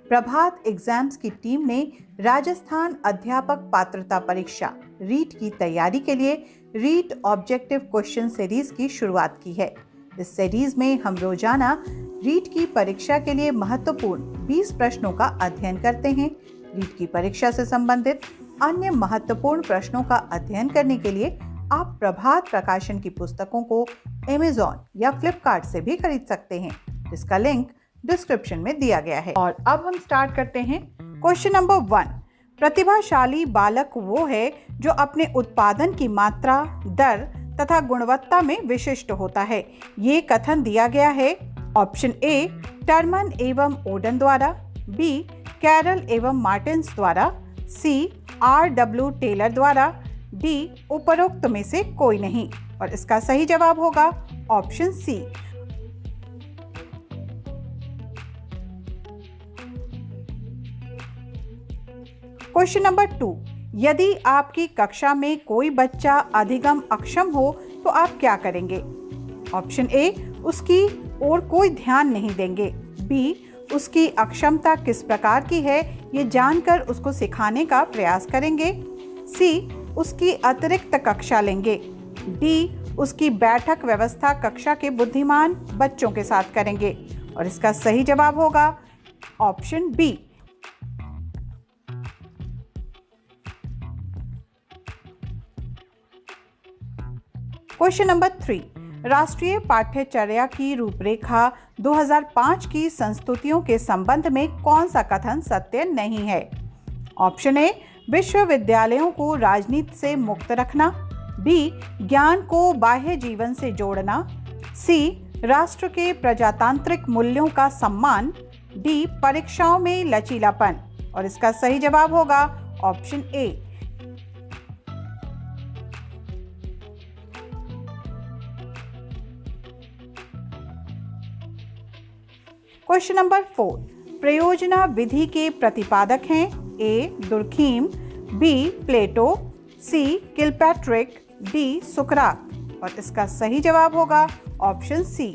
प्रभात exams की team ने राजस्थान अध्यापक पात्रता परीक्षा रीट की तैयारी के लिए रीट ऑब्जेक्टिव क्वेश्चन सीरीज की शुरुआत की है। इस सीरीज में हम रोजाना रीट की परीक्षा के लिए महत्वपूर्ण 20 प्रश्नों का अध्ययन करते हैं। रीट की परीक्षा से संबंधित अन्य महत्वपूर्ण प्रश्नों का अध्ययन करने के लिए आप प्रभात प्रकाशन की पुस्तकों को Amazon या Flipkart से भी खरीद सकते हैं, जिसका लिंक डिस्क्रिप्शन में दिया गया है। और अब हम स्टार्ट करते हैं। Question number 1। प्रतिभाशाली बालक वो है जो अपने उत्पादन की मात्रा, दर तथा गुणवत्ता में विशिष्ट होता है। ये कथन दिया गया है ऑप्शन ए टर्मन एवं ओडन द्वारा, बी कैरल एवं मार्टिन्स द्वारा, सी R.W. टेलर द्वारा, डी उपरोक्त में से कोई नहीं। और इसका सही जवाब होगा ऑप्शन सी। Question number 2। यदि आपकी कक्षा में कोई बच्चा अधिगम अक्षम हो तो आप क्या करेंगे? ऑप्शन ए उसकी ओर कोई ध्यान नहीं देंगे, बी उसकी अक्षमता किस प्रकार की है ये जानकर उसको सिखाने का प्रयास करेंगे, सी उसकी अतिरिक्त कक्षा लेंगे, डी उसकी बैठक व्यवस्था कक्षा के बुद्धिमान बच्चों के साथ करेंगे। और इसका सही जवाब होगा ऑप्शन बी। Question number 3। राष्ट्रीय पाठ्यचर्या की रूपरेखा 2005 की संस्तुतियों के संबंध में कौन सा कथन सत्य नहीं है? ऑप्शन ए विश्वविद्यालयों को राजनीति से मुक्त रखना, बी ज्ञान को बाह्य जीवन से जोड़ना, सी राष्ट्र के प्रजातांत्रिक मूल्यों का सम्मान, डी परीक्षाओं में लचीलापन। और इसका सही जवाब होगा ऑप्शन ए। Question number 4। प्रयोजना विधि के प्रतिपादक हैं ए दुर्खीम, बी प्लेटो, सी किलपैट्रिक, डी सुकरात। और इसका सही जवाब होगा ऑप्शन सी।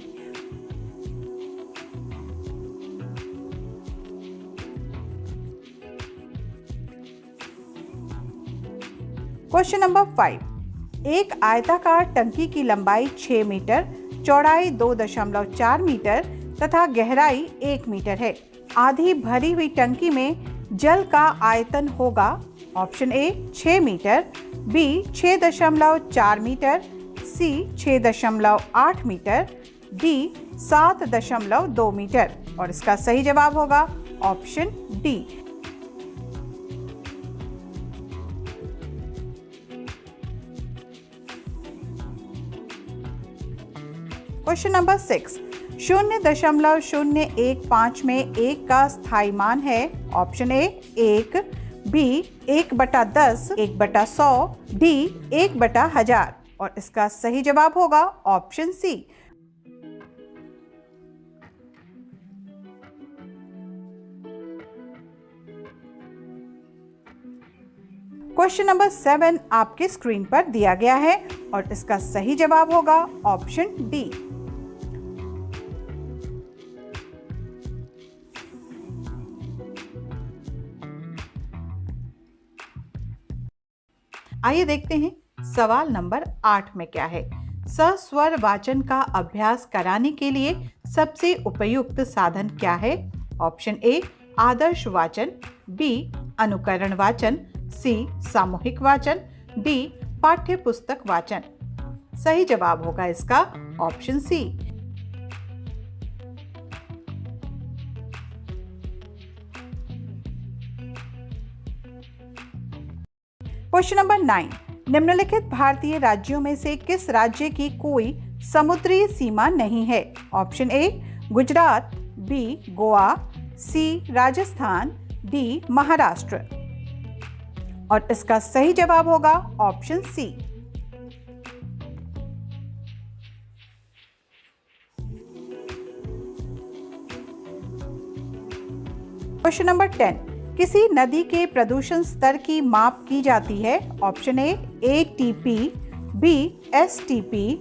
Question number 5। एक आयताकार टंकी की लंबाई 6 मीटर, चौड़ाई 2.4 मीटर तथा गहराई 1 मीटर है। आधी भरी हुई टंकी में जल का आयतन होगा option A 6 metre, B 6.4 metre, C 6.8 metre, D 7.2 metre. और इसका सही जवाब होगा ऑप्शन डी। Question number 6। 0.015 में 1 का स्थायी मान है ऑप्शन ए 1, बी 1/10, 1/100, डी 1/1000। और इसका सही जवाब होगा ऑप्शन सी। क्वेश्चन नंबर 7 आपके स्क्रीन पर दिया गया है और इसका सही जवाब होगा ऑप्शन डी। आइए देखते हैं सवाल नंबर 8 में क्या है। सस्वर वाचन का अभ्यास कराने के लिए सबसे उपयुक्त साधन क्या है? ऑप्शन ए आदर्श वाचन, बी अनुकरण वाचन, सी सामूहिक वाचन, डी पाठ्य पुस्तक वाचन। सही जवाब होगा इसका ऑप्शन सी। Question number 9। निम्नलिखित भारतीय राज्यों में से किस राज्य की कोई समुद्री सीमा नहीं है? Option A Gujarat, B Goa, C Rajasthan, D Maharashtra. और इसका सही जवाब होगा ऑप्शन सी। Question number 10। किसी नदी के प्रदूषण स्तर की माप की जाती है? Option A ATP, B STP,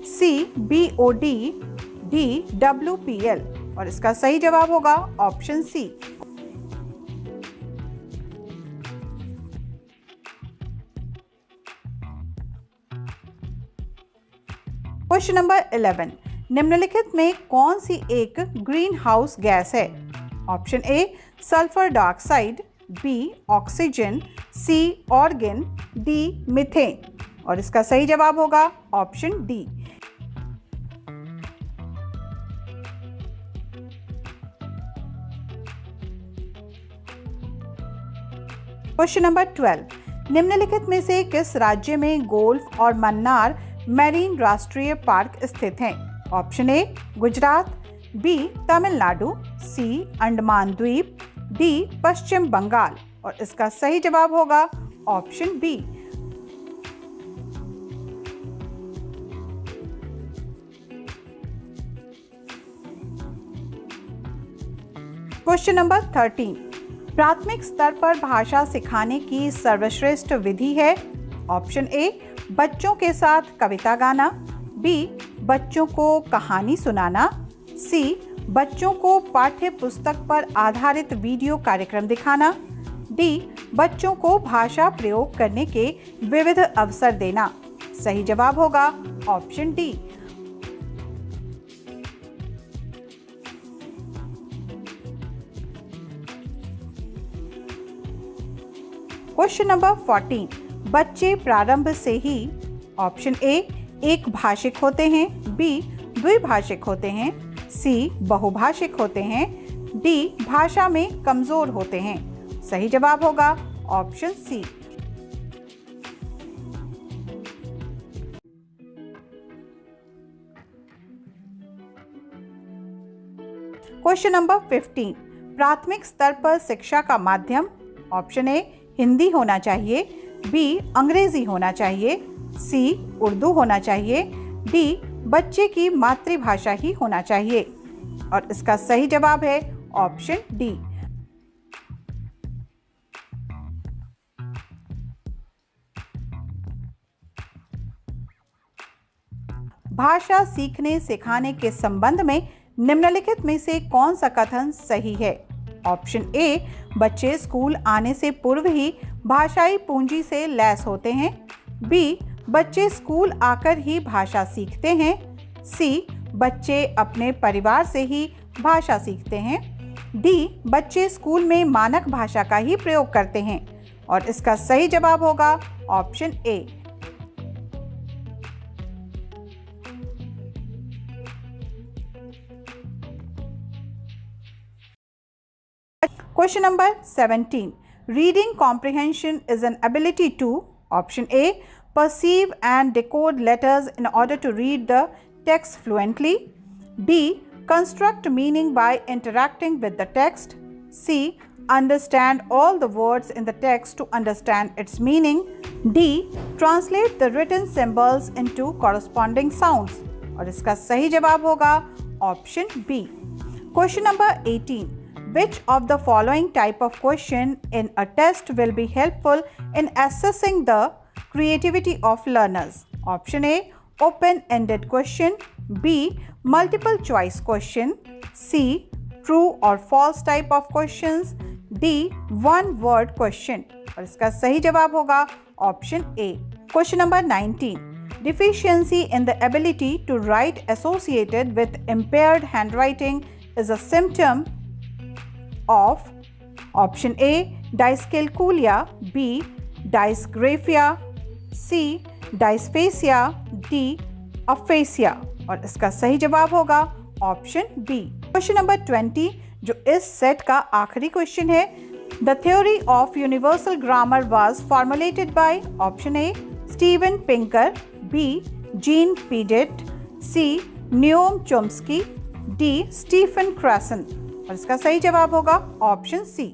C BOD, D WPL। और इसका सही जवाब होगा ऑप्शन सी। क्वेश्चन नंबर 11, निम्नलिखित में कौन सी एक ग्रीन हाउस गैस है? Option A sulphur dioxide, B oxygen, C argon, D methane. और इसका सही जवाब होगा ऑप्शन डी। क्वेश्चन नंबर 12, निम्नलिखित में से किस राज्य में गोल्फ और मन्नार मैरीन राष्ट्रीय पार्क स्थित हैं? Option A Gujarat, B Tamil Nadu, C Andaman द्वीप, डी पश्चिम बंगाल। और इसका सही जवाब होगा ऑप्शन बी। क्वेश्चन नंबर 13, प्राथमिक स्तर पर भाषा सिखाने की सर्वश्रेष्ठ विधि है? ऑप्शन ए बच्चों के साथ कविता गाना, बी बच्चों को कहानी सुनाना, सी बच्चों को पाठ्य पुस्तक पर आधारित वीडियो कार्यक्रम दिखाना, डी बच्चों को भाषा प्रयोग करने के विविध अवसर देना। सही जवाब होगा ऑप्शन डी। क्वेश्चन नंबर 14, बच्चे प्रारंभ से ही ऑप्शन ए एक भाषिक होते हैं, बी द्विभाषिक होते हैं, सी बहुभाषिक होते हैं, डी भाषा में कमजोर होते हैं। सही जवाब होगा ऑप्शन सी। क्वेश्चन नंबर 15, प्राथमिक स्तर पर शिक्षा का माध्यम? ऑप्शन ए हिंदी होना चाहिए, बी अंग्रेजी होना चाहिए, सी उर्दू होना चाहिए, डी बच्चे की मातृभाषा ही होना चाहिए। और इसका सही जवाब है ऑप्शन डी। भाषा सीखने सिखाने के संबंध में निम्नलिखित में से कौन सा कथन सही है? ऑप्शन ए बच्चे स्कूल आने से पूर्व ही भाषाई पूंजी से लैस होते हैं, बी बच्चे स्कूल आकर ही भाषा सीखते हैं, सी बच्चे अपने परिवार से ही भाषा सीखते हैं, डी बच्चे स्कूल में मानक भाषा का ही प्रयोग करते हैं। और इसका सही जवाब होगा option A. Question number 17. Reading comprehension is an ability to option A perceive and decode letters in order to read the text fluently, B construct meaning by interacting with the text, C understand all the words in the text to understand its meaning, D translate the written symbols into corresponding sounds। और इसका सही जवाब होगा option B. Question number 18. Which of the following type of question in a test will be helpful in assessing the creativity of learners? Option A open-ended question, B multiple choice question, C true or false type of questions, D one word question। और इसका सही जवाब होगा option A. Question number 19. Deficiency in the ability to write associated with impaired handwriting is a symptom of option A dyscalculia, B dysgraphia, C dysphasia, D aphasia। और इसका सही जवाब होगा ऑप्शन बी। क्वेश्चन नंबर 20 जो इस set का आखिरी question है, the theory of universal grammar was formulated by option A Steven Pinker, B Jean Piaget, C Noam Chomsky, D Stephen Krashen. और इसका सही जवाब होगा ऑप्शन सी।